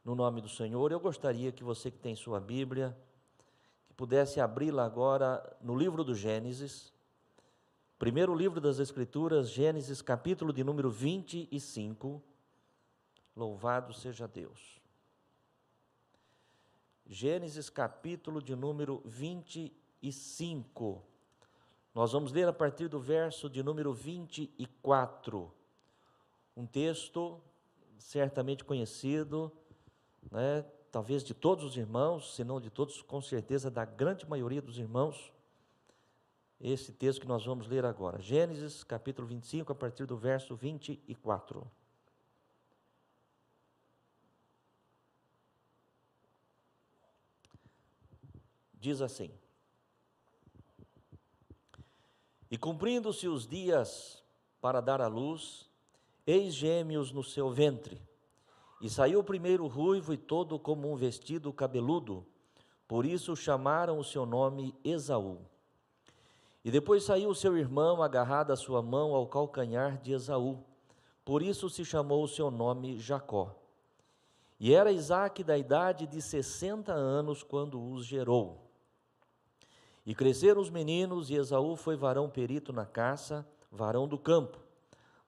no nome do Senhor. Eu gostaria que você que tem sua Bíblia, que pudesse abri-la agora no livro do Gênesis, primeiro livro das Escrituras, Gênesis, capítulo de número 25. Louvado seja Deus. Gênesis, capítulo de número 25. Nós vamos ler a partir do verso de número 24. Um texto certamente conhecido, né, talvez de todos os irmãos, se não de todos, com certeza da grande maioria dos irmãos, esse texto que nós vamos ler agora. Gênesis, capítulo 25, a partir do verso 24. Diz assim: E cumprindo-se os dias para dar à luz, eis gêmeos no seu ventre. E saiu o primeiro ruivo e todo como um vestido cabeludo, por isso chamaram o seu nome Esaú. E depois saiu o seu irmão, agarrado a sua mão ao calcanhar de Esaú, por isso se chamou o seu nome Jacó. E era Isaque da idade de 60 anos quando os gerou. E cresceram os meninos, e Esaú foi varão perito na caça, varão do campo.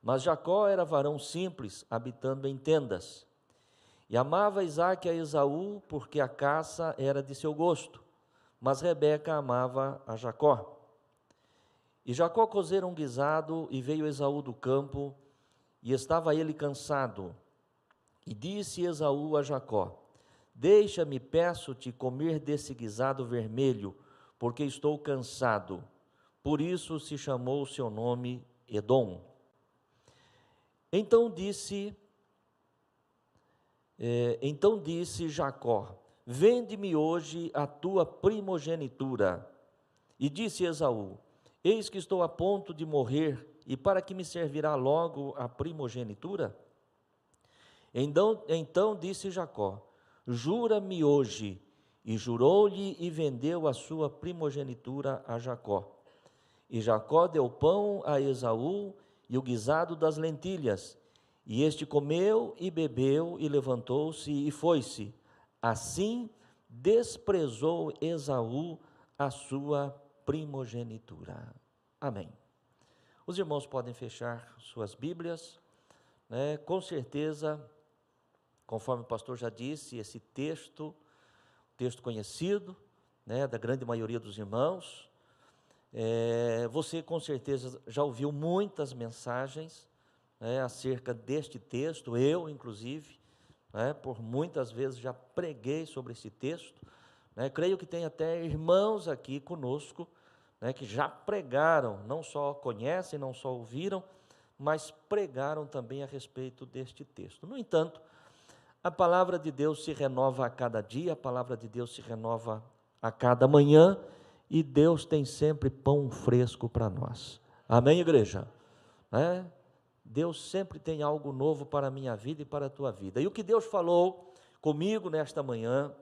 Mas Jacó era varão simples, habitando em tendas. E amava Isaque a Esaú, porque a caça era de seu gosto, mas Rebeca amava a Jacó. E Jacó cozera um guisado, e veio Esaú do campo, e estava ele cansado. E disse Esaú a Jacó: Deixa-me, peço-te, comer desse guisado vermelho, porque estou cansado. Por isso se chamou o seu nome Edom. Então disse Jacó: Vende-me hoje a tua primogenitura. E disse Esaú: Eis que estou a ponto de morrer, e para que me servirá logo a primogenitura? Então disse Jacó: Jura-me hoje. E jurou-lhe e vendeu a sua primogenitura a Jacó. E Jacó deu pão a Esaú e o guisado das lentilhas. E este comeu e bebeu e levantou-se e foi-se. Assim desprezou Esaú a sua primogenitura. Amém. Os irmãos podem fechar suas Bíblias, né? Com certeza, conforme o pastor já disse, esse texto conhecido, né, da grande maioria dos irmãos. Você com certeza já ouviu muitas mensagens, né, acerca deste texto, eu inclusive, né, por muitas vezes já preguei sobre esse texto, né, creio que tem até irmãos aqui conosco, né, que já pregaram, não só conhecem, não só ouviram, mas pregaram também a respeito deste texto. No entanto, a palavra de Deus se renova a cada dia, a palavra de Deus se renova a cada manhã, e Deus tem sempre pão fresco para nós. Amém, igreja? Deus sempre tem algo novo para a minha vida e para a tua vida. E o que Deus falou comigo nesta manhã,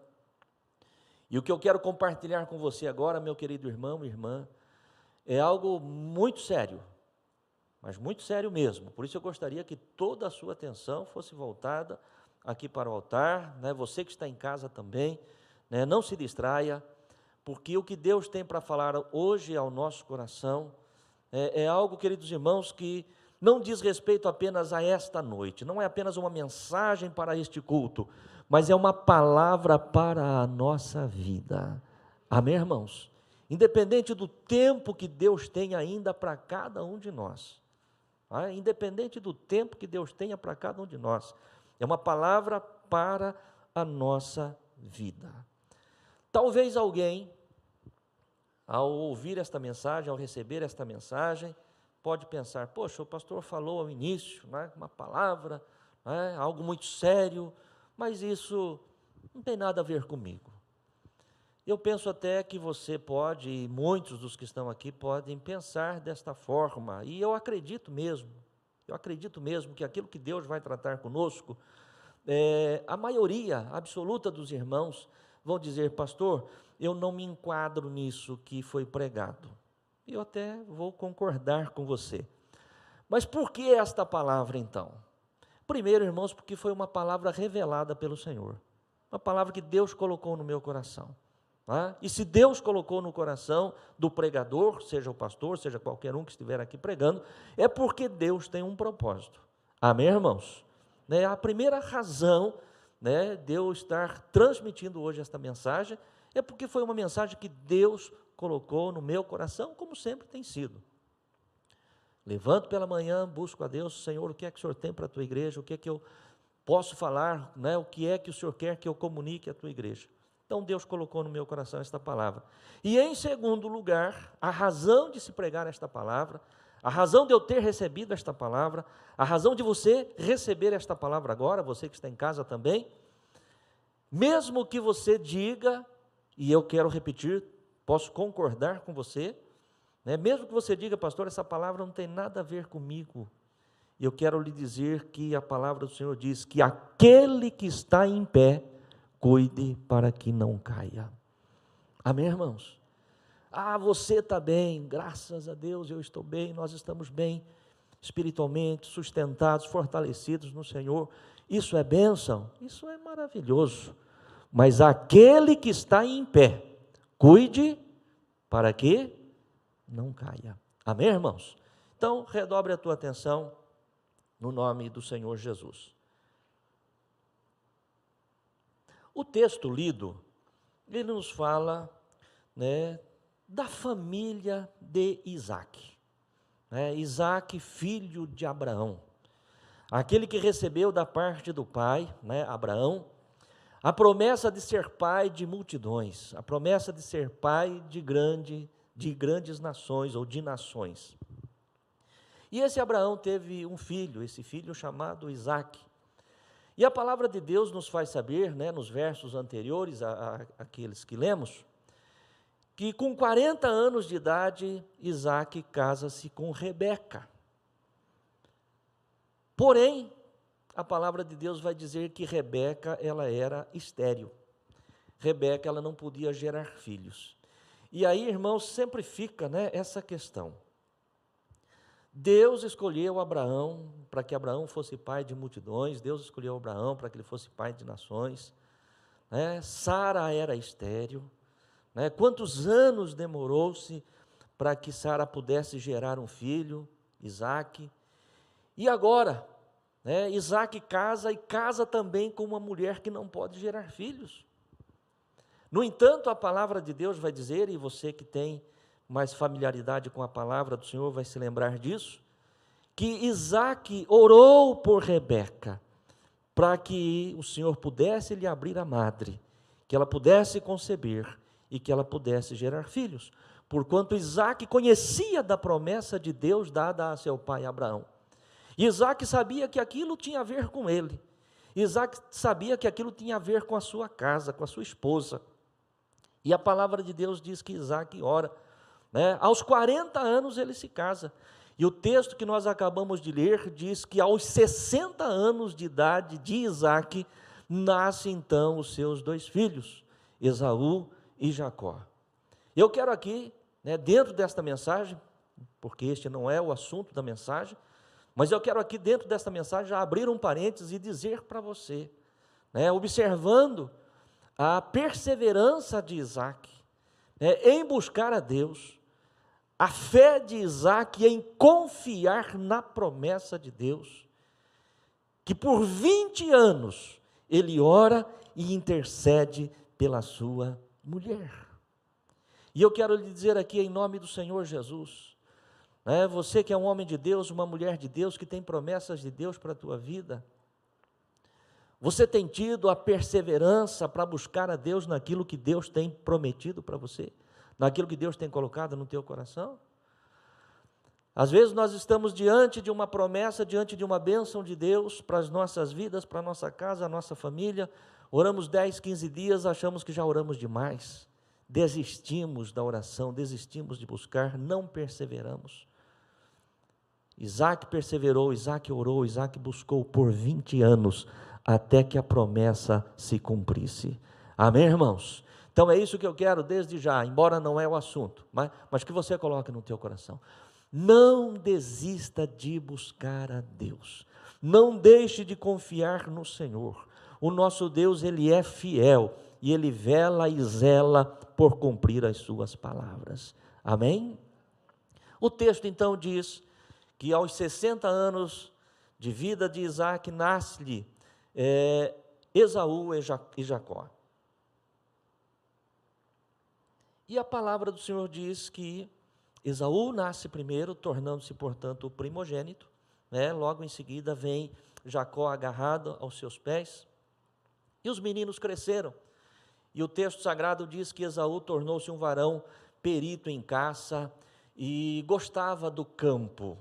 e o que eu quero compartilhar com você agora, meu querido irmão e irmã, é algo muito sério, mas muito sério mesmo. Por isso eu gostaria que toda a sua atenção fosse voltada aqui para o altar, né? Você que está em casa também, né? Não se distraia, porque o que Deus tem para falar hoje ao nosso coração é algo, queridos irmãos, que não diz respeito apenas a esta noite, não é apenas uma mensagem para este culto, mas é uma palavra para a nossa vida. Amém, irmãos? Independente do tempo que Deus tem ainda para cada um de nós, independente do tempo que Deus tenha para cada um de nós, é uma palavra para a nossa vida. Talvez alguém, ao ouvir esta mensagem, ao receber esta mensagem, pode pensar: poxa, o pastor falou ao início, né, uma palavra, né, algo muito sério, mas isso não tem nada a ver comigo. Eu penso até que você pode, e muitos dos que estão aqui podem pensar desta forma, e eu acredito mesmo que aquilo que Deus vai tratar conosco, a maioria absoluta dos irmãos vão dizer: pastor, eu não me enquadro nisso que foi pregado. E eu até vou concordar com você. Mas por que esta palavra então? Primeiro, irmãos, porque foi uma palavra revelada pelo Senhor, uma palavra que Deus colocou no meu coração. Tá? E se Deus colocou no coração do pregador, seja o pastor, seja qualquer um que estiver aqui pregando, é porque Deus tem um propósito. Amém, irmãos? Né? A primeira razão, né, de eu estar transmitindo hoje esta mensagem é porque foi uma mensagem que Deus colocou no meu coração, como sempre tem sido. Levanto pela manhã, busco a Deus, Senhor, o que é que o Senhor tem para a tua igreja, o que é que eu posso falar, né? O que é que o Senhor quer que eu comunique à tua igreja. Então Deus colocou no meu coração esta palavra. E em segundo lugar, a razão de se pregar esta palavra, a razão de eu ter recebido esta palavra, a razão de você receber esta palavra agora, você que está em casa também, mesmo que você diga, e eu quero repetir, posso concordar com você, né? Mesmo que você diga, pastor, essa palavra não tem nada a ver comigo, eu quero lhe dizer que a palavra do Senhor diz que aquele que está em pé, cuide para que não caia. Amém, irmãos? Você está bem, graças a Deus eu estou bem, nós estamos bem, espiritualmente, sustentados, fortalecidos no Senhor. Isso é bênção? Isso é maravilhoso. Mas aquele que está em pé, cuide para que não caia. Amém, irmãos? Então, redobre a tua atenção no nome do Senhor Jesus. O texto lido, ele nos fala, né, da família de Isaac. Isaac, filho de Abraão, aquele que recebeu da parte do pai, né, Abraão, a promessa de ser pai de multidões, a promessa de ser pai de grandes nações ou de nações. E esse Abraão teve um filho, esse filho chamado Isaac. E a palavra de Deus nos faz saber, né, nos versos anteriores àqueles que lemos, que com 40 anos de idade, Isaac casa-se com Rebeca. Porém, a palavra de Deus vai dizer que Rebeca, ela era estéril. Rebeca, ela não podia gerar filhos. E aí, irmãos, sempre fica, né, essa questão. Deus escolheu Abraão para que Abraão fosse pai de multidões, Deus escolheu Abraão para que ele fosse pai de nações, né? Sara era estéril, né? Quantos anos demorou-se para que Sara pudesse gerar um filho, Isaac? E agora, né, Isaac casa e casa também com uma mulher que não pode gerar filhos. No entanto, a palavra de Deus vai dizer, e você que tem mais familiaridade com a palavra do Senhor vai se lembrar disso, que Isaac orou por Rebeca, para que o Senhor pudesse lhe abrir a madre, que ela pudesse conceber e que ela pudesse gerar filhos, porquanto Isaac conhecia da promessa de Deus dada a seu pai Abraão. Isaac sabia que aquilo tinha a ver com ele, Isaac sabia que aquilo tinha a ver com a sua casa, com a sua esposa, e a palavra de Deus diz que Isaac ora, né? Aos 40 anos ele se casa, e o texto que nós acabamos de ler diz que aos 60 anos de idade de Isaac, nascem então os seus 2 filhos, Esaú e Jacó. Eu quero aqui, né, dentro desta mensagem, porque este não é o assunto da mensagem, mas eu quero aqui dentro desta mensagem já abrir um parênteses e dizer para você, né, observando a perseverança de Isaac, né, em buscar a Deus, a fé de Isaac em confiar na promessa de Deus, que por 20 anos ele ora e intercede pela sua mulher. E eu quero lhe dizer aqui em nome do Senhor Jesus, né, você que é um homem de Deus, uma mulher de Deus, que tem promessas de Deus para a tua vida, você tem tido a perseverança para buscar a Deus naquilo que Deus tem prometido para você? Naquilo que Deus tem colocado no teu coração? Às vezes nós estamos diante de uma promessa, diante de uma bênção de Deus para as nossas vidas, para a nossa casa, a nossa família, oramos 10, 15 dias, achamos que já oramos demais, desistimos da oração, desistimos de buscar, não perseveramos. Isaac perseverou, Isaac orou, Isaac buscou por 20 anos, até que a promessa se cumprisse. Amém, irmãos? Então é isso que eu quero desde já, embora não é o assunto, mas que você coloque no teu coração. Não desista de buscar a Deus. Não deixe de confiar no Senhor. O nosso Deus, Ele é fiel e Ele vela e zela por cumprir as suas palavras. Amém? O texto então diz que aos 60 anos de vida de Isaac, nasce-lhe Esaú e Jacó. E a palavra do Senhor diz que Esaú nasce primeiro, tornando-se, portanto, o primogênito, logo em seguida vem Jacó agarrado aos seus pés, e os meninos cresceram, e o texto sagrado diz que Esaú tornou-se um varão perito em caça, e gostava do campo,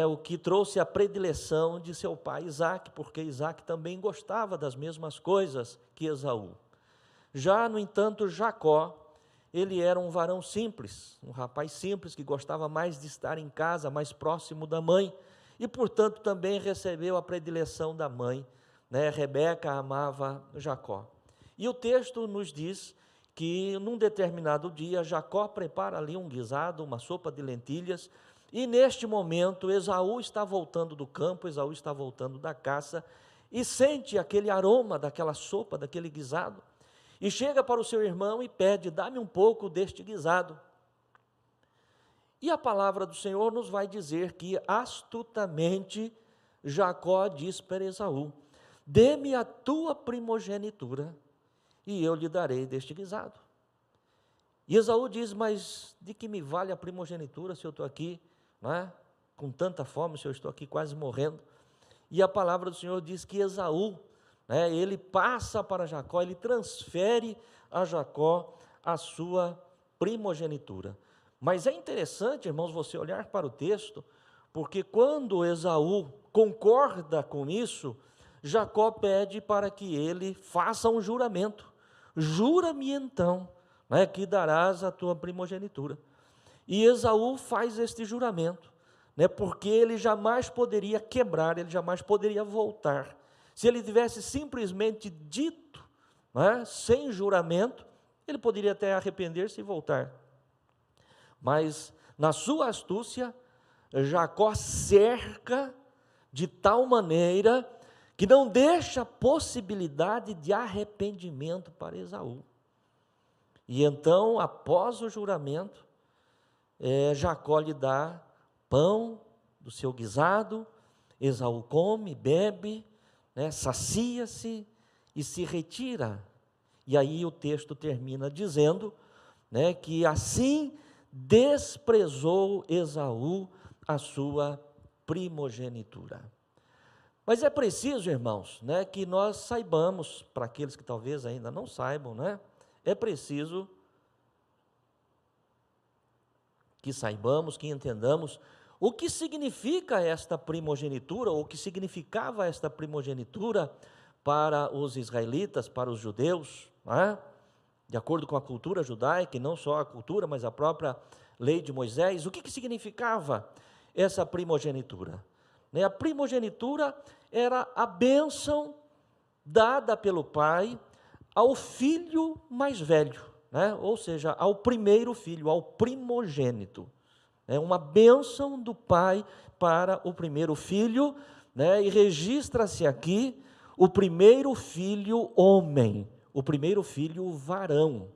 o que trouxe a predileção de seu pai Isaque, porque Isaque também gostava das mesmas coisas que Esaú. Já, no entanto, Jacó, ele era um varão simples, um rapaz simples, que gostava mais de estar em casa, mais próximo da mãe, e, portanto, também recebeu a predileção da mãe, Rebeca amava Jacó. E o texto nos diz que, num determinado dia, Jacó prepara ali um guisado, uma sopa de lentilhas, e neste momento, Esaú está voltando do campo, Esaú está voltando da caça, e sente aquele aroma daquela sopa, daquele guisado, e chega para o seu irmão e pede: dá-me um pouco deste guisado. E a palavra do Senhor nos vai dizer que astutamente Jacó diz para Esaú: dê-me a tua primogenitura e eu lhe darei deste guisado. E Esaú diz: mas de que me vale a primogenitura se eu estou aqui, com tanta fome, se eu estou aqui quase morrendo? E a palavra do Senhor diz que Esaú, ele passa para Jacó, ele transfere a Jacó a sua primogenitura. Mas é interessante, irmãos, você olhar para o texto, porque quando Esaú concorda com isso, Jacó pede para que ele faça um juramento. Jura-me então, que darás a tua primogenitura. E Esaú faz este juramento, porque ele jamais poderia quebrar, ele jamais poderia voltar. Se ele tivesse simplesmente dito, sem juramento, ele poderia até arrepender-se e voltar. Mas, na sua astúcia, Jacó cerca de tal maneira que não deixa possibilidade de arrependimento para Esaú. E então, após o juramento, Jacó lhe dá pão do seu guisado, Esaú come, bebe, sacia-se e se retira. E aí o texto termina dizendo, que assim desprezou Esaú a sua primogenitura. Mas é preciso, irmãos, que nós saibamos, para aqueles que talvez ainda não saibam, é preciso que saibamos, que entendamos o que significa esta primogenitura, ou o que significava esta primogenitura para os israelitas, para os judeus, de acordo com a cultura judaica, e não só a cultura, mas a própria lei de Moisés. O que significava essa primogenitura? A primogenitura era a bênção dada pelo pai ao filho mais velho, ou seja, ao primeiro filho, ao primogênito. É uma bênção do pai para o primeiro filho, e registra-se aqui o primeiro filho homem, o primeiro filho varão.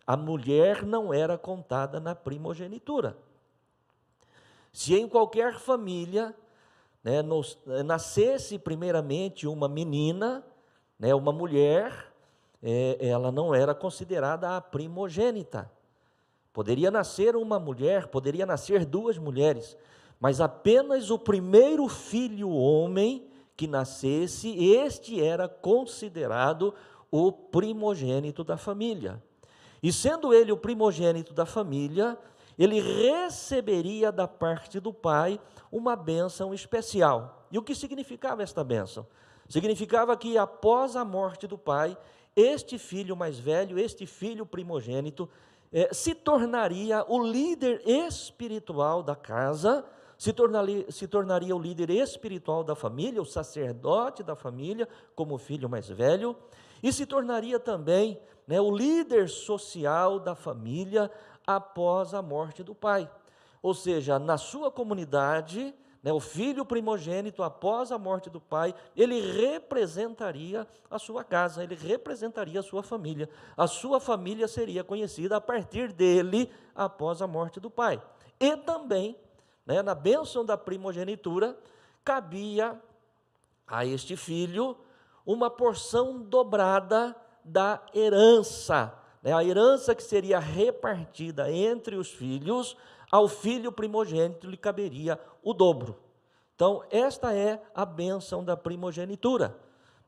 A mulher não era contada na primogenitura. Se em qualquer família nascesse primeiramente uma menina, uma mulher, ela não era considerada a primogênita. Poderia nascer uma mulher, poderia nascer duas mulheres, mas apenas o primeiro filho homem que nascesse, este era considerado o primogênito da família. E sendo ele o primogênito da família, ele receberia da parte do pai uma bênção especial. E o que significava esta bênção? Significava que após a morte do pai, este filho mais velho, este filho primogênito, se tornaria o líder espiritual da casa, se tornaria o líder espiritual da família, o sacerdote da família, como filho mais velho, e se tornaria também o líder social da família após a morte do pai. Ou seja, na sua comunidade, né, o filho primogênito, após a morte do pai, ele representaria a sua casa, ele representaria a sua família. A sua família seria conhecida a partir dele, após a morte do pai. E também, né, na bênção da primogenitura, cabia a este filho uma porção dobrada da herança, né, a herança que seria repartida entre os filhos. Ao filho primogênito lhe caberia o dobro. Então, esta é a bênção da primogenitura,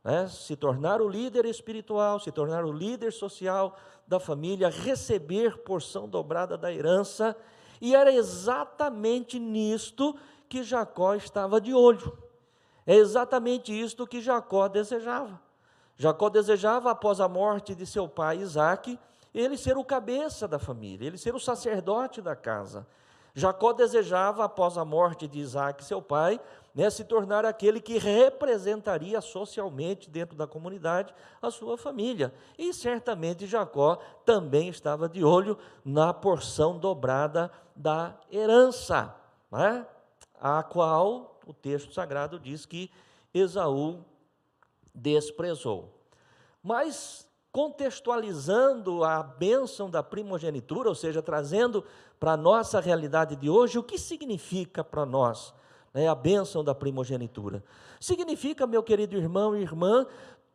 né? Se tornar o líder espiritual, se tornar o líder social da família, receber porção dobrada da herança, e era exatamente nisto que Jacó estava de olho. É exatamente isto que Jacó desejava. Jacó desejava, após a morte de seu pai Isaque, ele ser o cabeça da família, ele ser o sacerdote da casa. Jacó desejava, após a morte de Isaque, seu pai, né, se tornar aquele que representaria socialmente dentro da comunidade a sua família. E certamente Jacó também estava de olho na porção dobrada da herança, né, a qual o texto sagrado diz que Esaú desprezou. Mas, contextualizando a bênção da primogenitura, ou seja, trazendo para a nossa realidade de hoje, o que significa para nós, né, a bênção da primogenitura? Significa, meu querido irmão e irmã,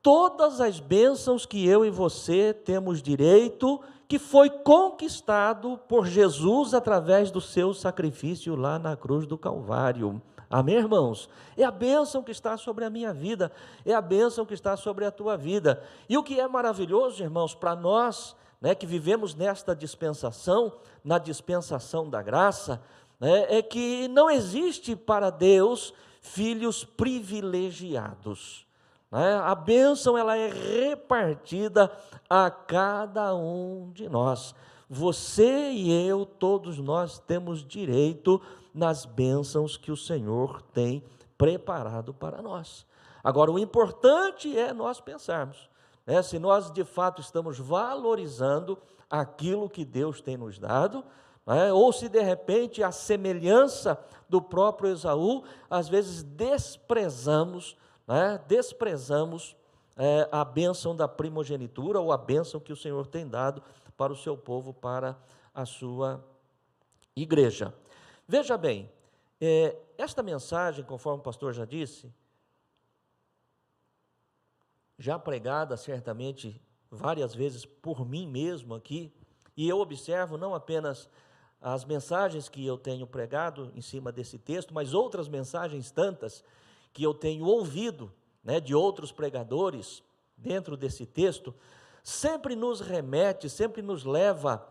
todas as bênçãos que eu e você temos direito, que foi conquistado por Jesus através do seu sacrifício lá na cruz do Calvário. Amém, irmãos? É a bênção que está sobre a minha vida, é a bênção que está sobre a tua vida. E o que é maravilhoso, irmãos, para nós, né, que vivemos nesta dispensação, na dispensação da graça, né, é que não existe para Deus filhos privilegiados, né? A bênção, ela é repartida a cada um de nós. Você e eu, todos nós temos direito nas bênçãos que o Senhor tem preparado para nós. Agora, o importante é nós pensarmos, né, se nós de fato estamos valorizando aquilo que Deus tem nos dado, né, ou se de repente, a semelhança do próprio Esaú, às vezes desprezamos a bênção da primogenitura, ou a bênção que o Senhor tem dado para o seu povo, para a sua igreja. Veja bem, esta mensagem, conforme o pastor já disse, já pregada certamente várias vezes por mim mesmo aqui, e eu observo não apenas as mensagens que eu tenho pregado em cima desse texto, mas outras mensagens tantas que eu tenho ouvido, né, de outros pregadores dentro desse texto, sempre nos remete, sempre nos leva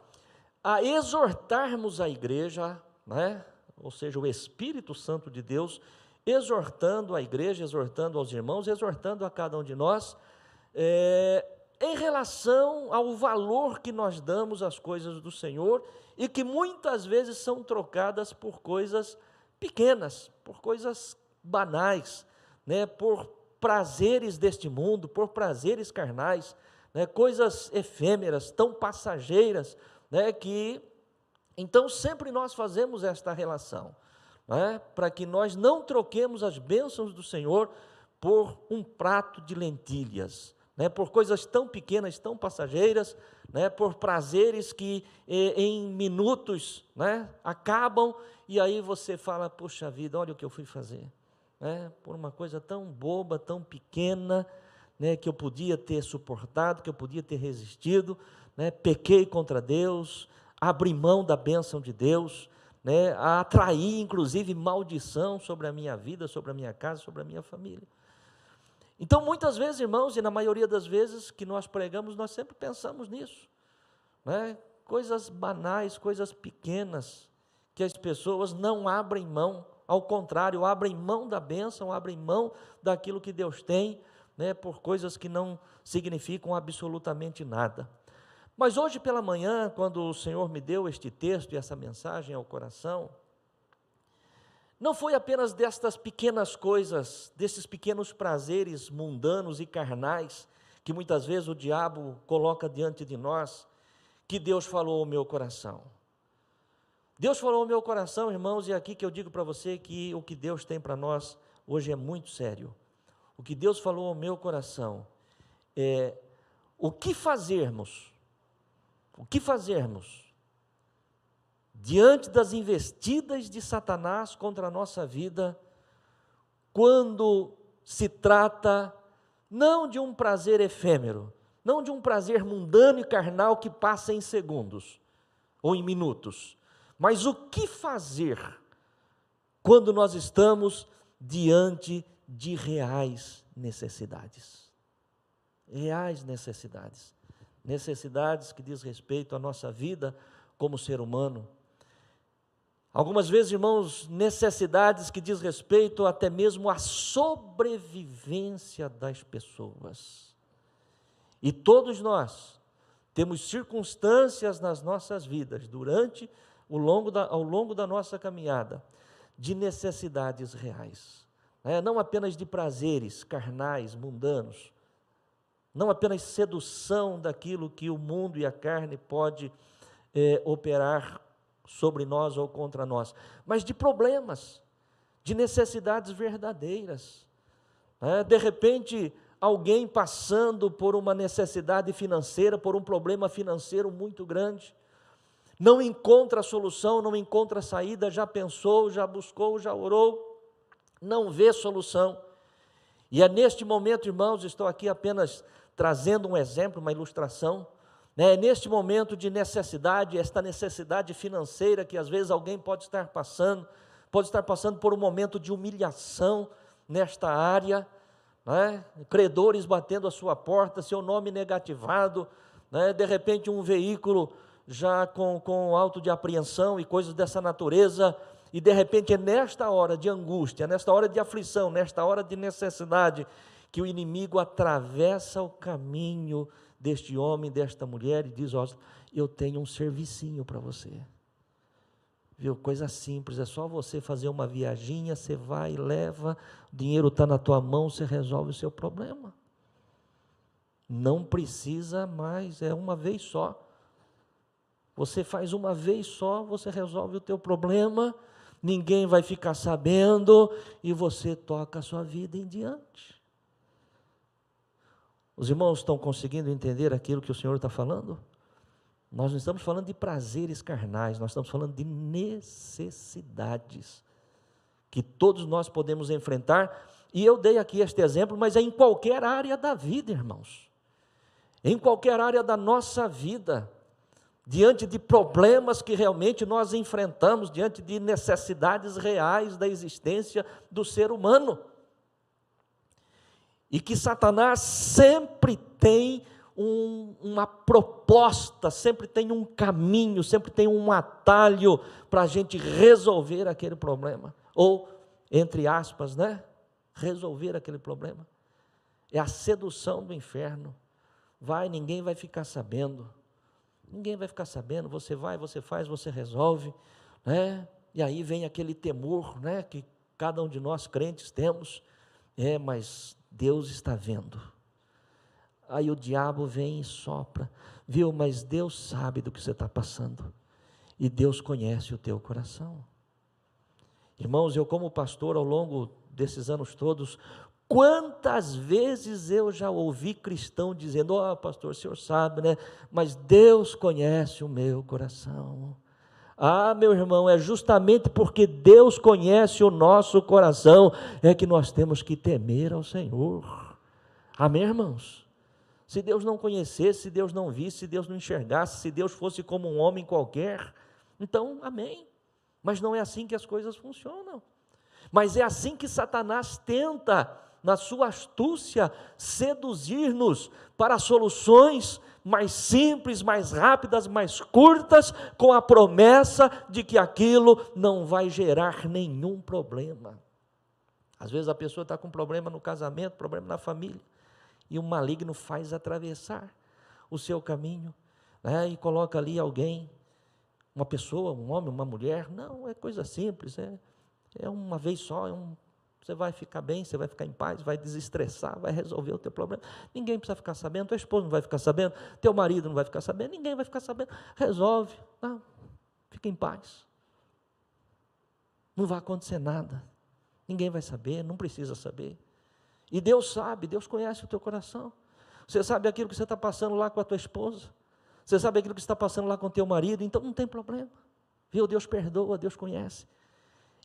a exortarmos a igreja, né, ou seja, o Espírito Santo de Deus, exortando a igreja, exortando aos irmãos, exortando a cada um de nós, em relação ao valor que nós damos às coisas do Senhor, e que muitas vezes são trocadas por coisas pequenas, por coisas banais, né, por prazeres deste mundo, por prazeres carnais, né, coisas efêmeras, tão passageiras, né, que então sempre nós fazemos esta relação, né, para que nós não troquemos as bênçãos do Senhor por um prato de lentilhas, né, por coisas tão pequenas, tão passageiras, né, por prazeres que em minutos, né, acabam, e aí você fala, puxa vida, olha o que eu fui fazer, né, por uma coisa tão boba, tão pequena, né, que eu podia ter suportado, que eu podia ter resistido, né, pequei contra Deus, abri mão da bênção de Deus, né, atraí inclusive maldição sobre a minha vida, sobre a minha casa, sobre a minha família. Então, muitas vezes, irmãos, e na maioria das vezes que nós pregamos, nós sempre pensamos nisso, né? Coisas banais, coisas pequenas, que as pessoas não abrem mão, ao contrário, abrem mão da bênção, abrem mão daquilo que Deus tem, né, por coisas que não significam absolutamente nada. Mas hoje pela manhã, quando o Senhor me deu este texto e essa mensagem ao coração, não foi apenas destas pequenas coisas, desses pequenos prazeres mundanos e carnais, que muitas vezes o diabo coloca diante de nós, que Deus falou ao meu coração. Deus falou ao meu coração, irmãos, e é aqui que eu digo para você que o que Deus tem para nós hoje é muito sério. O que Deus falou ao meu coração é o que fazermos diante das investidas de Satanás contra a nossa vida, quando se trata não de um prazer efêmero, não de um prazer mundano e carnal que passa em segundos ou em minutos, mas o que fazer quando nós estamos diante de reais necessidades. Reais necessidades. Necessidades que diz respeito à nossa vida como ser humano. Algumas vezes, irmãos, necessidades que diz respeito até mesmo à sobrevivência das pessoas. E todos nós temos circunstâncias nas nossas vidas, ao longo da nossa caminhada, de necessidades reais. Não apenas de prazeres carnais, mundanos, não apenas sedução daquilo que o mundo e a carne pode operar sobre nós ou contra nós, mas de problemas, de necessidades verdadeiras. De repente, alguém passando por uma necessidade financeira, por um problema financeiro muito grande, não encontra solução, não encontra saída, já pensou, já buscou, já orou, não vê solução. E é neste momento, irmãos, estou aqui apenas trazendo um exemplo, uma ilustração, é neste momento de necessidade, esta necessidade financeira que às vezes alguém pode estar passando por um momento de humilhação nesta área, credores batendo a sua porta, seu nome negativado, de repente um veículo já com auto de apreensão e coisas dessa natureza, e de repente é nesta hora de angústia, nesta hora de aflição, nesta hora de necessidade, que o inimigo atravessa o caminho deste homem, desta mulher, e diz: eu tenho um servicinho para você, viu, coisa simples, é só você fazer uma viaginha, você vai e leva, o dinheiro está na tua mão, você resolve o seu problema, não precisa mais, é uma vez só, você faz uma vez só, você resolve o teu problema, ninguém vai ficar sabendo, e você toca a sua vida em diante. Os irmãos estão conseguindo entender aquilo que o Senhor está falando? Nós não estamos falando de prazeres carnais, nós estamos falando de necessidades que todos nós podemos enfrentar, e eu dei aqui este exemplo, mas é em qualquer área da vida, irmãos, em qualquer área da nossa vida, diante de problemas que realmente nós enfrentamos, diante de necessidades reais da existência do ser humano, e que Satanás sempre tem uma proposta, sempre tem um caminho, sempre tem um atalho para a gente resolver aquele problema, ou, entre aspas, resolver aquele problema. É a sedução do inferno. Ninguém vai ficar sabendo, você vai, você faz, você resolve, e aí vem aquele temor, que cada um de nós crentes temos, mas Deus está vendo. Aí o diabo vem e sopra, viu, mas Deus sabe do que você está passando, e Deus conhece o teu coração. Irmãos, eu como pastor ao longo desses anos todos, quantas vezes eu já ouvi cristão dizendo: pastor, o senhor sabe, mas Deus conhece o meu coração. Meu irmão, é justamente porque Deus conhece o nosso coração, é que nós temos que temer ao Senhor. Amém, irmãos? Se Deus não conhecesse, se Deus não visse, se Deus não enxergasse, se Deus fosse como um homem qualquer, então, amém. Mas não é assim que as coisas funcionam. Mas é assim que Satanás tenta, na sua astúcia, seduzir-nos para soluções mais simples, mais rápidas, mais curtas, com a promessa de que aquilo não vai gerar nenhum problema. Às vezes a pessoa está com problema no casamento, problema na família, e o maligno faz atravessar o seu caminho, e coloca ali alguém, uma pessoa, um homem, uma mulher. Não, é coisa simples, é uma vez só, você vai ficar bem, você vai ficar em paz, vai desestressar, vai resolver o teu problema. Ninguém precisa ficar sabendo, tua esposa não vai ficar sabendo, teu marido não vai ficar sabendo, ninguém vai ficar sabendo. Resolve, fica em paz. não vai acontecer nada, ninguém vai saber, não precisa saber. E Deus sabe, Deus conhece o teu coração. Você sabe aquilo que você está passando lá com a tua esposa, você sabe aquilo que você está passando lá com o teu marido, então não tem problema, viu? Deus perdoa, Deus conhece.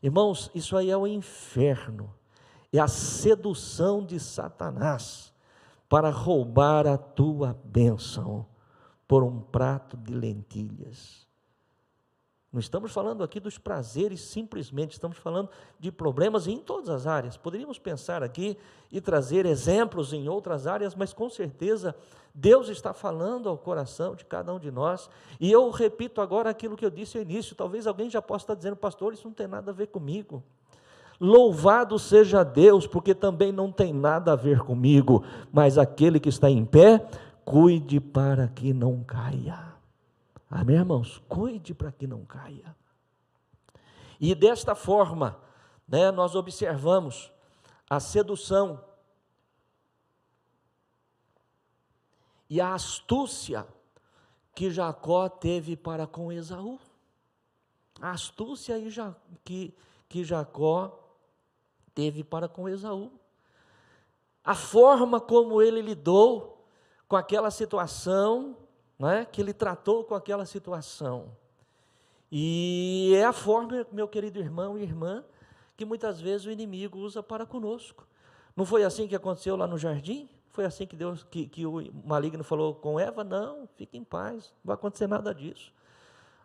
Irmãos, isso aí é o inferno, é a sedução de Satanás para roubar a tua bênção por um prato de lentilhas. Não estamos falando aqui dos prazeres simplesmente, estamos falando de problemas em todas as áreas. Poderíamos pensar aqui e trazer exemplos em outras áreas, mas com certeza Deus está falando ao coração de cada um de nós. E eu repito agora aquilo que eu disse ao início, talvez alguém já possa estar dizendo, pastor, isso não tem nada a ver comigo. Louvado seja Deus, porque também não tem nada a ver comigo, mas aquele que está em pé, cuide para que não caia. Amém, irmãos? Cuide para que não caia. E desta forma, nós observamos a sedução e a astúcia que Jacó teve para com Esaú. A astúcia que Jacó teve para com Esaú. A forma como ele lidou com aquela situação, que ele tratou com aquela situação. E é a forma, meu querido irmão e irmã, que muitas vezes o inimigo usa para conosco. Não foi assim que aconteceu lá no jardim? Foi assim que o maligno falou com Eva? Não, fique em paz, não vai acontecer nada disso.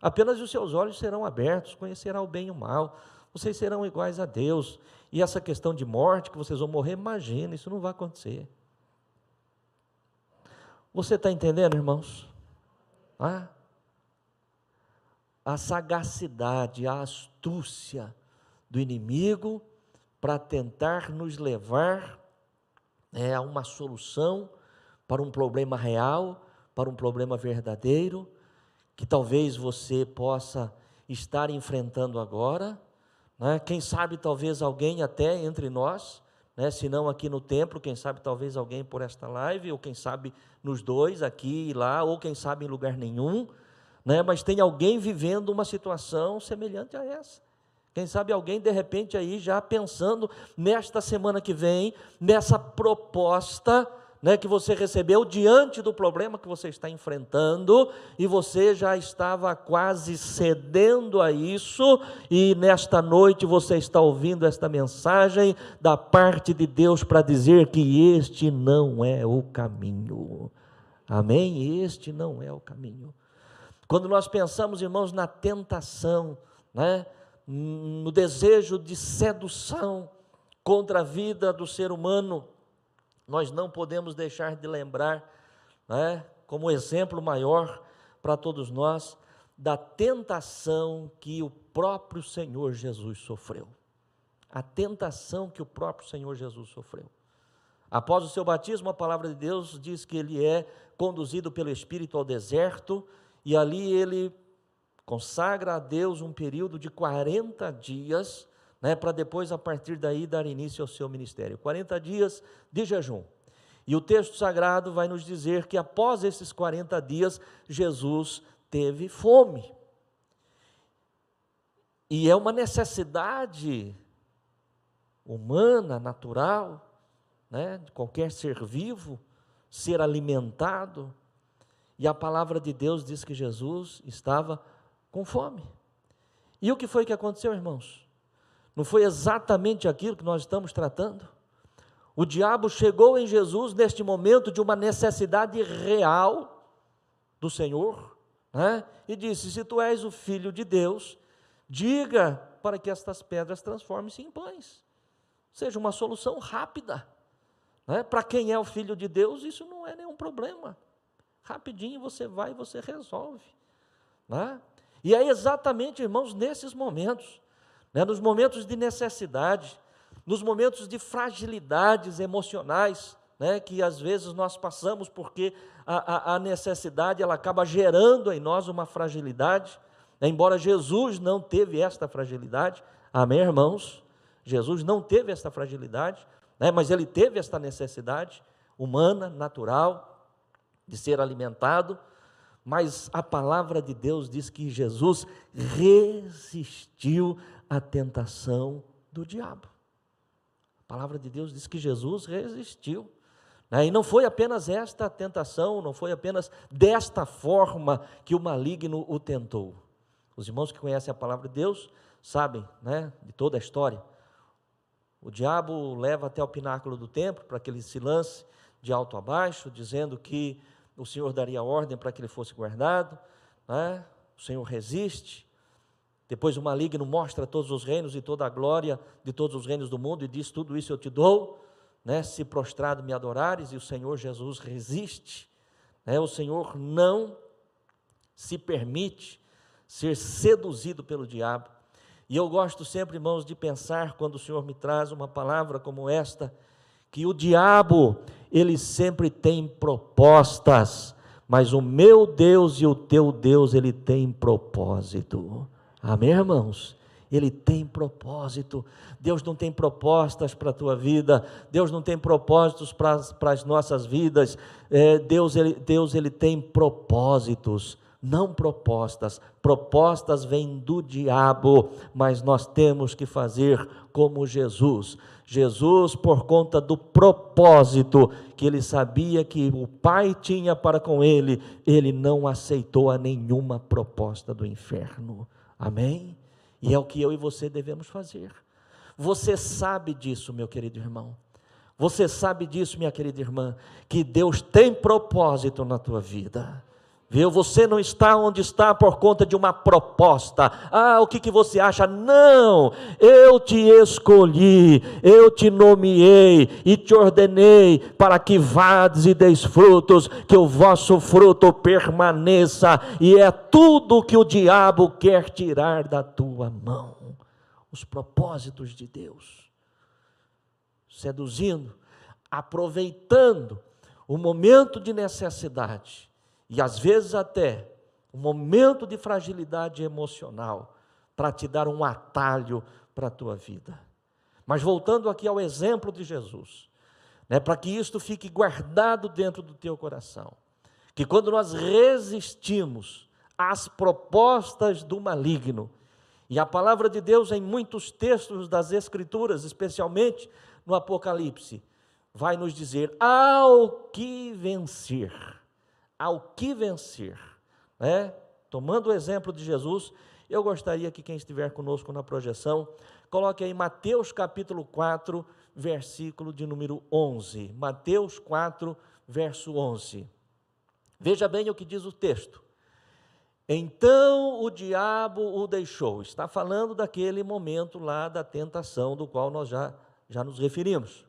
Apenas os seus olhos serão abertos, conhecerá o bem e o mal, vocês serão iguais a Deus. E essa questão de morte, que vocês vão morrer, imagina, isso não vai acontecer. Você está entendendo, irmãos? A sagacidade, a astúcia do inimigo para tentar nos levar a uma solução para um problema real, para um problema verdadeiro, que talvez você possa estar enfrentando agora, quem sabe talvez alguém até entre nós, se não aqui no templo, quem sabe talvez alguém por esta live, ou quem sabe nos dois, aqui e lá, ou quem sabe em lugar nenhum, mas tem alguém vivendo uma situação semelhante a essa. Quem sabe alguém de repente aí já pensando nesta semana que vem, nessa proposta que você recebeu diante do problema que você está enfrentando, e você já estava quase cedendo a isso, e nesta noite você está ouvindo esta mensagem da parte de Deus para dizer que este não é o caminho. Amém? Este não é o caminho. Quando nós pensamos, irmãos, na tentação, no desejo de sedução contra a vida do ser humano, nós não podemos deixar de lembrar, como exemplo maior para todos nós, da tentação que o próprio Senhor Jesus sofreu. A tentação que o próprio Senhor Jesus sofreu. Após o seu batismo, a palavra de Deus diz que ele é conduzido pelo Espírito ao deserto, e ali ele consagra a Deus um período de 40 dias, para depois, a partir daí, dar início ao seu ministério. 40 dias de jejum. E o texto sagrado vai nos dizer que após esses 40 dias, Jesus teve fome. E é uma necessidade humana, natural, de qualquer ser vivo, ser alimentado. E a palavra de Deus diz que Jesus estava com fome. E o que foi que aconteceu, irmãos? Não foi exatamente aquilo que nós estamos tratando? O diabo chegou em Jesus neste momento de uma necessidade real do Senhor, e disse: se tu és o Filho de Deus, diga para que estas pedras transformem-se em pães. Seja uma solução rápida. Para quem é o Filho de Deus, isso não é nenhum problema. Rapidinho você vai e você resolve. E é exatamente, irmãos, nesses momentos, nos momentos de necessidade, nos momentos de fragilidades emocionais, que às vezes nós passamos, porque a necessidade ela acaba gerando em nós uma fragilidade, embora Jesus não teve esta fragilidade, amém, irmãos? Jesus não teve esta fragilidade, mas ele teve esta necessidade humana, natural, de ser alimentado, Mas a palavra de Deus diz que Jesus resistiu à tentação do diabo. A palavra de Deus diz que Jesus resistiu. E não foi apenas esta tentação, não foi apenas desta forma que o maligno o tentou. Os irmãos que conhecem a palavra de Deus sabem, de toda a história. O diabo leva até o pináculo do templo para que ele se lance de alto a baixo, dizendo que o Senhor daria ordem para que ele fosse guardado. O Senhor resiste. Depois o maligno mostra todos os reinos e toda a glória de todos os reinos do mundo e diz: tudo isso eu te dou, se prostrado me adorares. E o Senhor Jesus resiste. O Senhor não se permite ser seduzido pelo diabo. E eu gosto sempre, irmãos, de pensar, quando o Senhor me traz uma palavra como esta, que o diabo, ele sempre tem propostas, mas o meu Deus e o teu Deus, ele tem propósito. Amém, irmãos? Ele tem propósito. Deus não tem propostas para a tua vida, Deus não tem propósitos para as nossas vidas. Deus ele tem propósitos, não propostas. Propostas vêm do diabo, mas nós temos que fazer como Jesus. Jesus, por conta do propósito que ele sabia que o Pai tinha para com ele, ele não aceitou a nenhuma proposta do inferno. Amém? E é o que eu e você devemos fazer. Você sabe disso, meu querido irmão. Você sabe disso, minha querida irmã, que Deus tem propósito na tua vida. Viu? Você não está onde está por conta de uma proposta. O que você acha? Não, eu te escolhi, eu te nomeei e te ordenei para que vades e deis frutos, que o vosso fruto permaneça, e é tudo que o diabo quer tirar da tua mão. Os propósitos de Deus, seduzindo, aproveitando o momento de necessidade, e às vezes até um momento de fragilidade emocional, para te dar um atalho para a tua vida. Mas voltando aqui ao exemplo de Jesus, para que isto fique guardado dentro do teu coração, que quando nós resistimos às propostas do maligno, e a palavra de Deus em muitos textos das Escrituras, especialmente no Apocalipse, vai nos dizer: ao que vencer, tomando o exemplo de Jesus, eu gostaria que quem estiver conosco na projeção, coloque aí Mateus capítulo 4, versículo de número 11, Mateus 4, verso 11, veja bem o que diz o texto. Então o diabo o deixou, está falando daquele momento lá da tentação, do qual nós já nos referimos.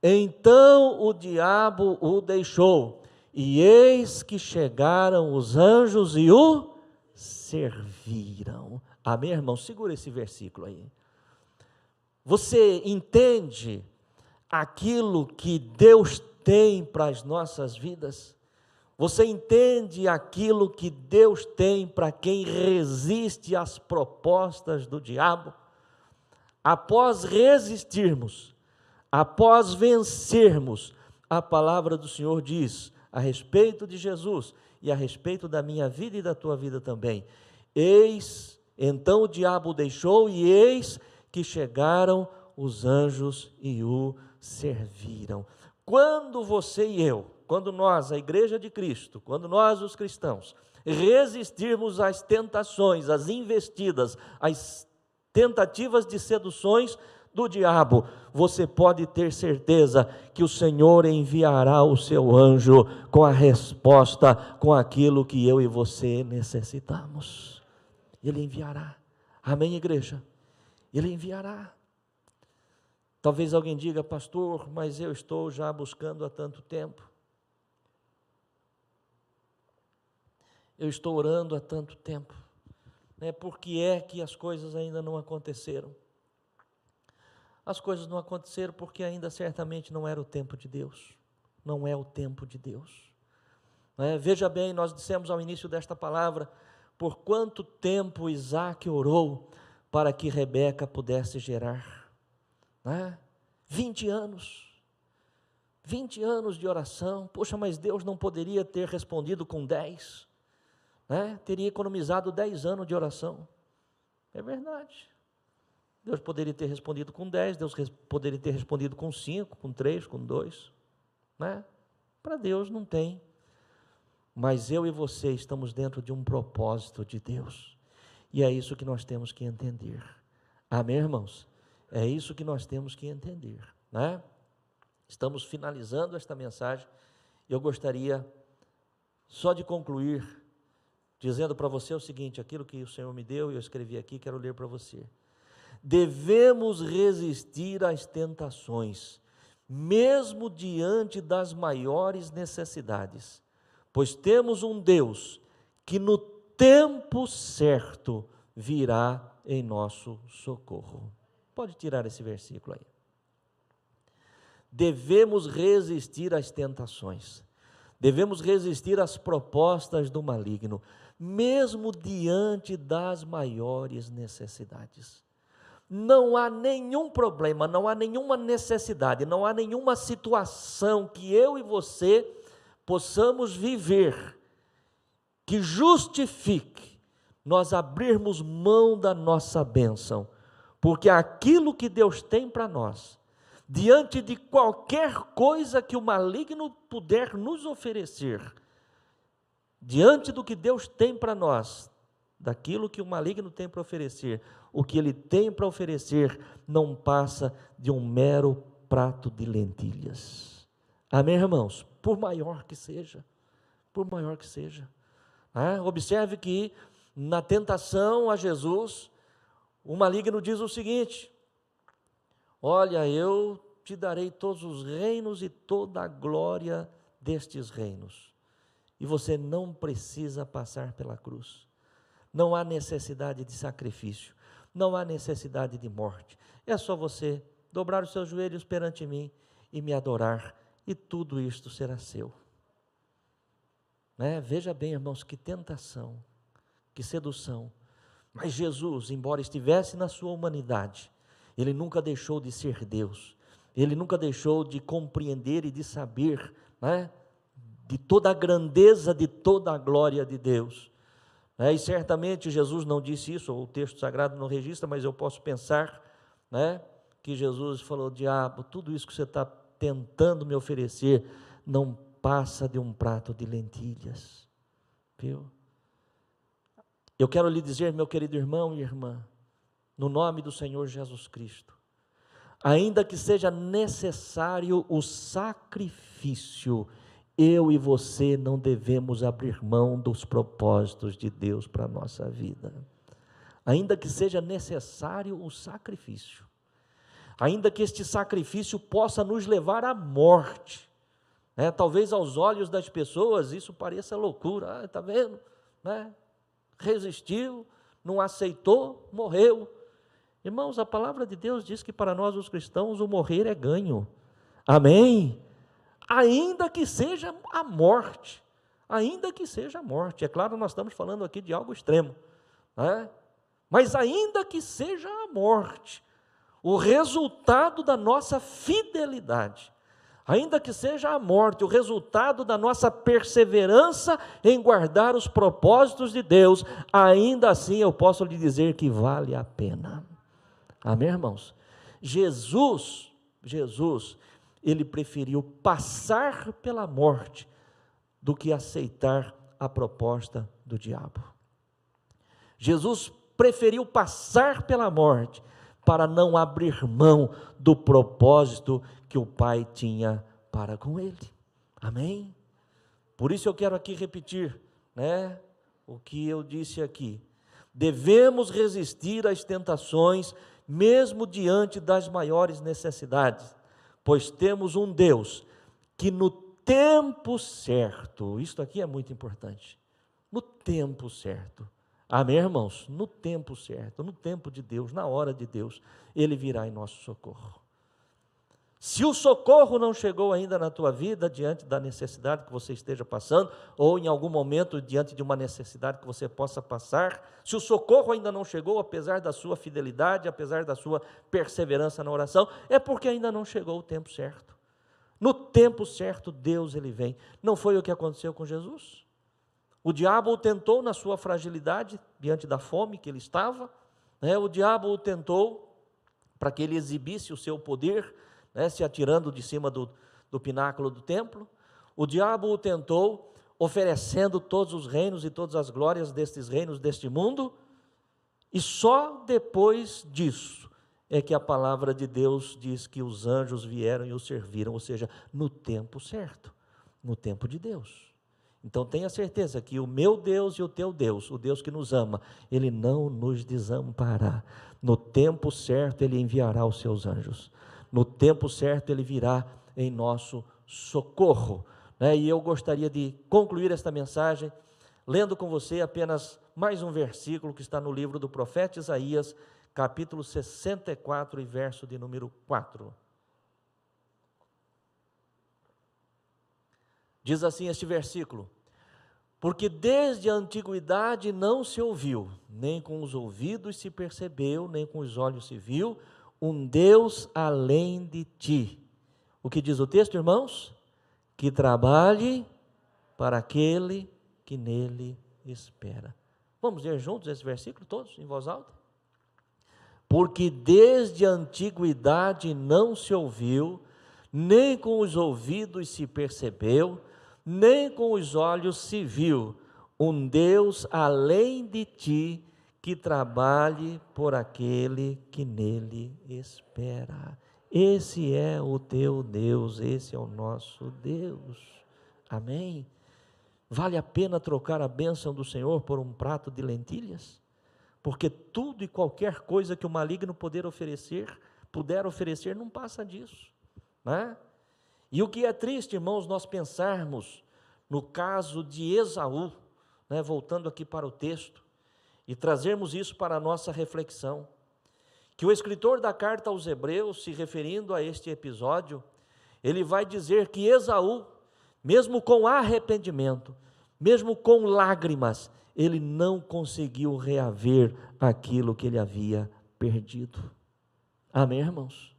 Então o diabo o deixou, e eis que chegaram os anjos e o serviram. Amém, irmão? Segura esse versículo aí. Você entende aquilo que Deus tem para as nossas vidas? Você entende aquilo que Deus tem para quem resiste às propostas do diabo? Após resistirmos, após vencermos, a palavra do Senhor diz a respeito de Jesus e a respeito da minha vida e da tua vida também: eis, então o diabo o deixou, e eis que chegaram os anjos e o serviram. Quando você e eu, quando nós, a igreja de Cristo, quando nós, os cristãos, resistirmos às tentações, às investidas, às tentativas de seduções do diabo, você pode ter certeza que o Senhor enviará o seu anjo com a resposta, com aquilo que eu e você necessitamos. Ele enviará. Amém, igreja? Ele enviará. Talvez alguém diga: pastor, mas eu estou já buscando há tanto tempo. Eu estou orando há tanto tempo. Por que é que as coisas ainda não aconteceram? As coisas não aconteceram porque ainda certamente não era o tempo de Deus. Não é o tempo de Deus. Veja bem, nós dissemos ao início desta palavra, por quanto tempo Isaac orou para que Rebeca pudesse gerar. 20 anos. 20 anos de oração. Poxa, mas Deus não poderia ter respondido com 10? né? Teria economizado 10 anos de oração. É verdade. Deus poderia ter respondido com 10, Deus poderia ter respondido com 5, com 3, com 2, né? Para Deus não tem. Mas eu e você estamos dentro de um propósito de Deus. E é isso que nós temos que entender. Amém, irmãos? É isso que nós temos que entender, né? Estamos finalizando esta mensagem. Eu gostaria só de concluir dizendo para você o seguinte: aquilo que o Senhor me deu, eu escrevi aqui, quero ler para você. Devemos resistir às tentações, mesmo diante das maiores necessidades, pois temos um Deus que no tempo certo virá em nosso socorro. Pode tirar esse versículo aí. Devemos resistir às tentações, devemos resistir às propostas do maligno, mesmo diante das maiores necessidades. Não há nenhum problema, não há nenhuma necessidade, não há nenhuma situação que eu e você possamos viver que justifique nós abrirmos mão da nossa bênção, porque aquilo que Deus tem para nós, diante de qualquer coisa que o maligno puder nos oferecer, diante do que Deus tem para nós, daquilo que o maligno tem para oferecer, o que ele tem para oferecer não passa de um mero prato de lentilhas. Amém, irmãos? Por maior que seja, por maior que seja. Observe que na tentação a Jesus, o maligno diz o seguinte: olha, eu te darei todos os reinos e toda a glória destes reinos, e você não precisa passar pela cruz, não há necessidade de sacrifício, não há necessidade de morte, é só você dobrar os seus joelhos perante mim e me adorar, e tudo isto será seu. Veja bem, irmãos, que tentação, que sedução. Mas Jesus, embora estivesse na sua humanidade, ele nunca deixou de ser Deus, ele nunca deixou de compreender e de saber, de toda a grandeza, de toda a glória de Deus. E certamente Jesus não disse isso, o texto sagrado não registra, mas eu posso pensar, que Jesus falou: diabo, tudo isso que você está tentando me oferecer não passa de um prato de lentilhas, viu? Eu quero lhe dizer, meu querido irmão e irmã, no nome do Senhor Jesus Cristo, ainda que seja necessário o sacrifício, eu e você não devemos abrir mão dos propósitos de Deus para a nossa vida. Ainda que seja necessário o sacrifício, ainda que este sacrifício possa nos levar à morte, talvez aos olhos das pessoas isso pareça loucura. Está vendo? Resistiu, não aceitou, morreu. Irmãos, a palavra de Deus diz que para nós os cristãos o morrer é ganho. Amém? Ainda que seja a morte, ainda que seja a morte. É claro, nós estamos falando aqui de algo extremo, mas ainda que seja a morte, o resultado da nossa fidelidade, ainda que seja a morte, o resultado da nossa perseverança em guardar os propósitos de Deus, ainda assim eu posso lhe dizer que vale a pena. Amém, irmãos? Jesus, ele preferiu passar pela morte do que aceitar a proposta do diabo. Jesus preferiu passar pela morte para não abrir mão do propósito que o Pai tinha para com ele. Amém? Por isso eu quero aqui repetir, o que eu disse aqui. Devemos resistir às tentações, mesmo diante das maiores necessidades, pois temos um Deus que no tempo certo, isto aqui é muito importante, no tempo certo, amém, irmãos? No tempo certo, no tempo de Deus, na hora de Deus, Ele virá em nosso socorro. Se o socorro não chegou ainda na tua vida, diante da necessidade que você esteja passando, ou em algum momento diante de uma necessidade que você possa passar, se o socorro ainda não chegou, apesar da sua fidelidade, apesar da sua perseverança na oração, é porque ainda não chegou o tempo certo. No tempo certo, Deus, Ele vem. Não foi o que aconteceu com Jesus? O diabo o tentou na sua fragilidade, diante da fome que ele estava, né? O diabo o tentou para que ele exibisse o seu poder, né? Se atirando de cima do pináculo do templo. O diabo o tentou oferecendo todos os reinos e todas as glórias destes reinos, deste mundo, e só depois disso é que a palavra de Deus diz que os anjos vieram e o serviram, ou seja, no tempo certo, no tempo de Deus. Então tenha certeza que o meu Deus e o teu Deus, o Deus que nos ama, Ele não nos desamparará. No tempo certo Ele enviará os seus anjos, no tempo certo Ele virá em nosso socorro. E eu gostaria de concluir esta mensagem lendo com você apenas mais um versículo que está no livro do profeta Isaías, capítulo 64 e verso de número 4. Diz assim este versículo: porque desde a antiguidade não se ouviu, nem com os ouvidos se percebeu, nem com os olhos se viu, um Deus além de ti. O que diz o texto, irmãos? Que trabalhe para aquele que nele espera. Vamos ler juntos esse versículo todos, em voz alta? Porque desde a antiguidade não se ouviu, nem com os ouvidos se percebeu, nem com os olhos se viu, um Deus além de ti, que trabalhe por aquele que nele espera. Esse é o teu Deus, esse é o nosso Deus. Amém? Vale a pena trocar a bênção do Senhor por um prato de lentilhas? Porque tudo e qualquer coisa que o maligno puder oferecer, não passa disso, né? E o que é triste, irmãos, nós pensarmos no caso de Esaú, né, voltando aqui para o texto, e trazermos isso para a nossa reflexão, que o escritor da carta aos Hebreus, se referindo a este episódio, ele vai dizer que Esaú, mesmo com arrependimento, mesmo com lágrimas, ele não conseguiu reaver aquilo que ele havia perdido. Amém, irmãos?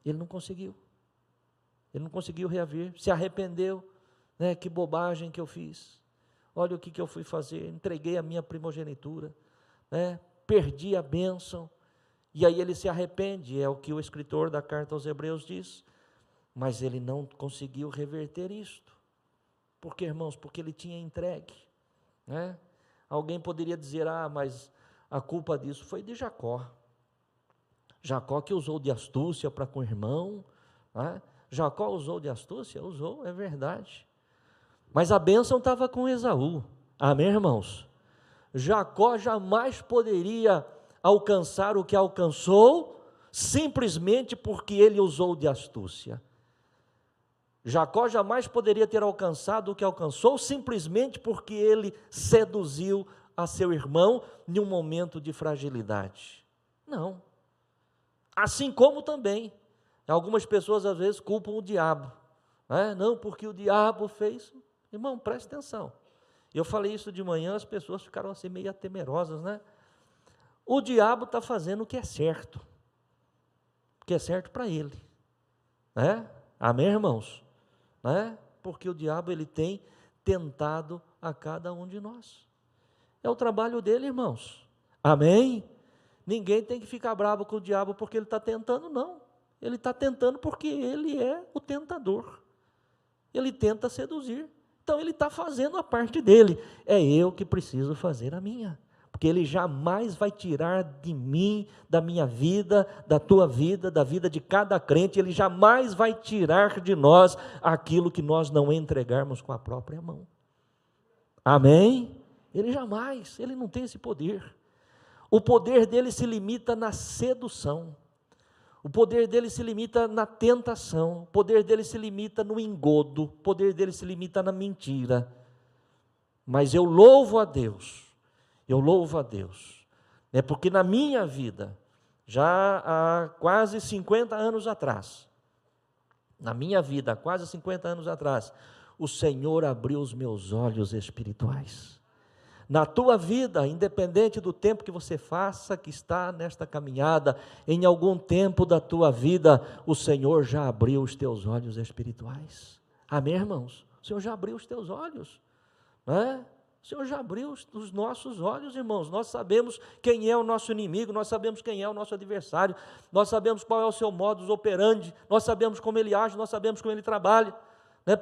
Ele não conseguiu reaver, se arrependeu, né? Que bobagem que eu fiz, olha o que eu fui fazer, entreguei a minha primogenitura, né? Perdi a bênção, e aí ele se arrepende, é o que o escritor da carta aos Hebreus diz, mas ele não conseguiu reverter isto. Por quê, irmãos? Porque ele tinha entregue, né? Alguém poderia dizer, mas a culpa disso foi de Jacó. Jacó que usou de astúcia para com o irmão, né? Jacó usou de astúcia? Usou, é verdade. Mas a bênção estava com Esaú. Amém, irmãos? Jacó jamais poderia alcançar o que alcançou, simplesmente porque ele usou de astúcia. Jacó jamais poderia ter alcançado o que alcançou, simplesmente porque ele seduziu a seu irmão em um momento de fragilidade. Não. Assim como também, algumas pessoas às vezes culpam o diabo, né? Não, porque o diabo fez. Irmão, preste atenção. Eu falei isso de manhã, as pessoas ficaram assim meio temerosas, né? O diabo está fazendo o que é certo para ele, né? Amém, irmãos? Né? Porque o diabo ele tem tentado a cada um de nós. É o trabalho dele, irmãos. Amém? Ninguém tem que ficar bravo com o diabo porque ele está tentando, não. Ele está tentando porque ele é o tentador. Ele tenta seduzir. Então ele está fazendo a parte dele. É eu que preciso fazer a minha. Porque ele jamais vai tirar de mim, da minha vida, da tua vida, da vida de cada crente, ele jamais vai tirar de nós aquilo que nós não entregarmos com a própria mão. Amém? Ele jamais, ele não tem esse poder. O poder dele se limita na sedução. O poder dele se limita na tentação. O poder dele se limita no engodo. O poder dele se limita na mentira. Mas eu louvo a Deus, porque na minha vida, já há quase 50 anos atrás, o Senhor abriu os meus olhos espirituais. Na tua vida, independente do tempo que você faça, que está nesta caminhada, em algum tempo da tua vida, o Senhor já abriu os teus olhos espirituais. Amém, irmãos? O Senhor já abriu os teus olhos, não é? O Senhor já abriu os nossos olhos, irmãos. Nós sabemos quem é o nosso inimigo, nós sabemos quem é o nosso adversário, nós sabemos qual é o seu modus operandi, nós sabemos como ele age, nós sabemos como ele trabalha.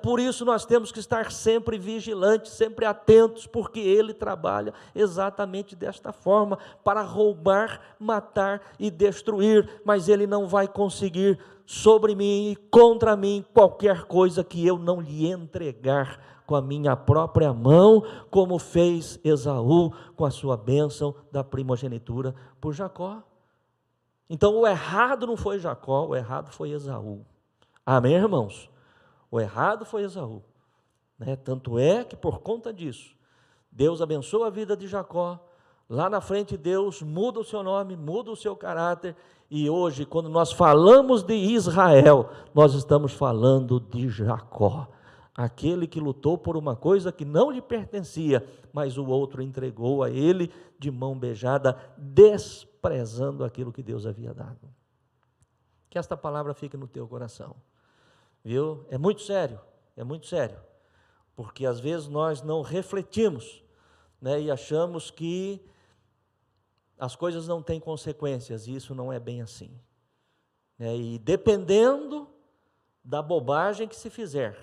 Por isso nós temos que estar sempre vigilantes, sempre atentos, porque ele trabalha exatamente desta forma, para roubar, matar e destruir, mas ele não vai conseguir sobre mim e contra mim qualquer coisa que eu não lhe entregar com a minha própria mão, como fez Esaú com a sua bênção da primogenitura por Jacó. Então o errado não foi Jacó, o errado foi Esaú. Amém, irmãos? O errado foi Esaú. Tanto é que por conta disso, Deus abençoa a vida de Jacó. Lá na frente Deus muda o seu nome, muda o seu caráter. E hoje, quando nós falamos de Israel, nós estamos falando de Jacó. Aquele que lutou por uma coisa que não lhe pertencia, mas o outro entregou a ele de mão beijada, desprezando aquilo que Deus havia dado. Que esta palavra fique no teu coração, viu? É muito sério, porque às vezes nós não refletimos, e achamos que as coisas não têm consequências, e isso não é bem assim. E dependendo da bobagem que se fizer,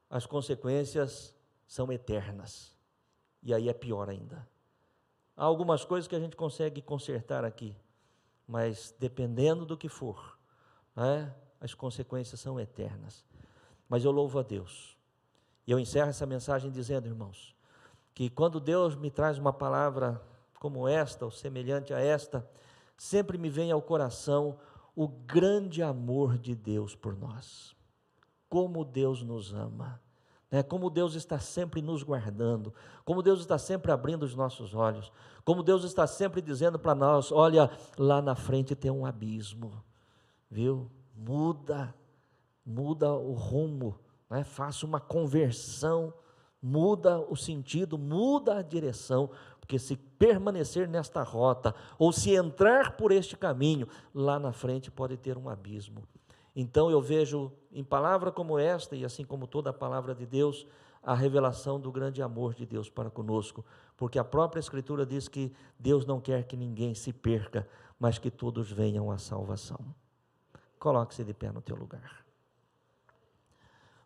as consequências são eternas, e aí é pior ainda. Há algumas coisas que a gente consegue consertar aqui, mas dependendo do que for, as consequências são eternas. Mas eu louvo a Deus, e eu encerro essa mensagem dizendo, irmãos, que quando Deus me traz uma palavra como esta, ou semelhante a esta, sempre me vem ao coração o grande amor de Deus por nós. Como Deus nos ama, como Deus está sempre nos guardando, como Deus está sempre abrindo os nossos olhos, como Deus está sempre dizendo para nós, olha, lá na frente tem um abismo, viu? Muda o rumo, faça uma conversão, muda o sentido, muda a direção, porque se permanecer nesta rota, ou se entrar por este caminho, lá na frente pode ter um abismo. Então eu vejo em palavra como esta, e assim como toda a palavra de Deus, a revelação do grande amor de Deus para conosco, porque a própria Escritura diz que Deus não quer que ninguém se perca, mas que todos venham à salvação. Coloque-se de pé no teu lugar.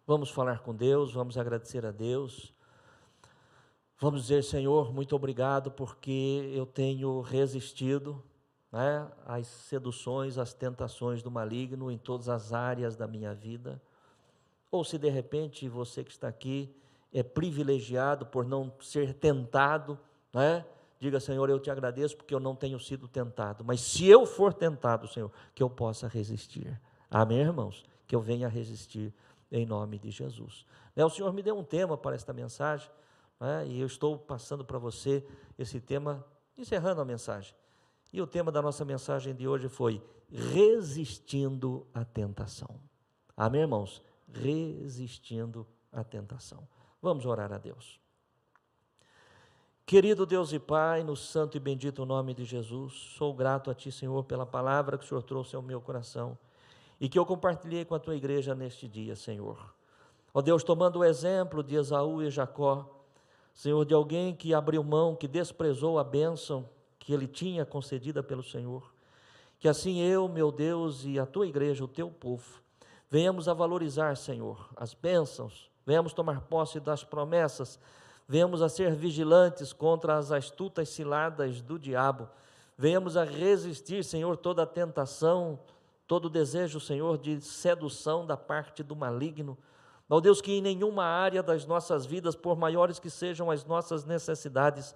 Vamos falar com Deus, vamos agradecer a Deus, vamos dizer, Senhor, muito obrigado, porque eu tenho resistido às seduções, às tentações do maligno em todas as áreas da minha vida. Ou se de repente você que está aqui é privilegiado por não ser tentado, diga, Senhor, eu te agradeço porque eu não tenho sido tentado, mas se eu for tentado, Senhor, que eu possa resistir. Amém, irmãos? Que eu venha a resistir em nome de Jesus. O Senhor me deu um tema para esta mensagem, e eu estou passando para você esse tema, encerrando a mensagem. E o tema da nossa mensagem de hoje foi resistindo à tentação. Amém, irmãos? Resistindo à tentação. Vamos orar a Deus. Querido Deus e Pai, no santo e bendito nome de Jesus, sou grato a Ti, Senhor, pela palavra que o Senhor trouxe ao meu coração e que eu compartilhei com a Tua igreja neste dia, Senhor. Ó Deus, tomando o exemplo de Esaú e Jacó, Senhor, de alguém que abriu mão, que desprezou a bênção que ele tinha concedida pelo Senhor, que assim eu, meu Deus, e a Tua igreja, o Teu povo, venhamos a valorizar, Senhor, as bênçãos, venhamos tomar posse das promessas, venhamos a ser vigilantes contra as astutas ciladas do diabo, venhamos a resistir, Senhor, toda a tentação, todo o desejo, Senhor, de sedução da parte do maligno. Ó Deus, que em nenhuma área das nossas vidas, por maiores que sejam as nossas necessidades,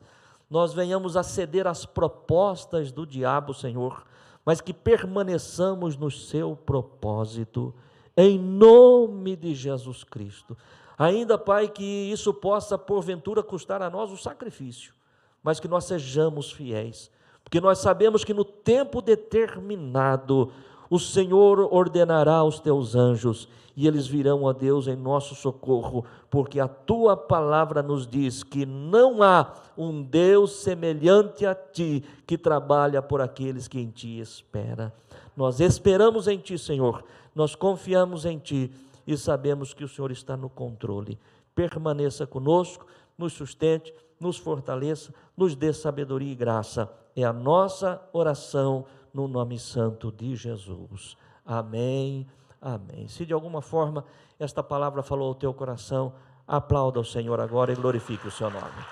nós venhamos a ceder às propostas do diabo, Senhor, mas que permaneçamos no seu propósito, em nome de Jesus Cristo. Ainda, Pai, que isso possa, porventura, custar a nós o sacrifício, mas que nós sejamos fiéis, porque nós sabemos que no tempo determinado, o Senhor ordenará aos Teus anjos, e eles virão, ó Deus, em nosso socorro, porque a Tua palavra nos diz que não há um Deus semelhante a Ti, que trabalha por aqueles que em Ti espera. Nós esperamos em Ti, Senhor, nós confiamos em Ti, e sabemos que o Senhor está no controle. permaneça conosco, nos sustente, nos fortaleça, nos dê sabedoria e graça. É a nossa oração no nome santo de Jesus. Amém, amém. Se de alguma forma esta palavra falou ao teu coração, aplauda o Senhor agora e glorifique o seu nome.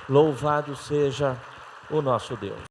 Louvado seja o nosso Deus.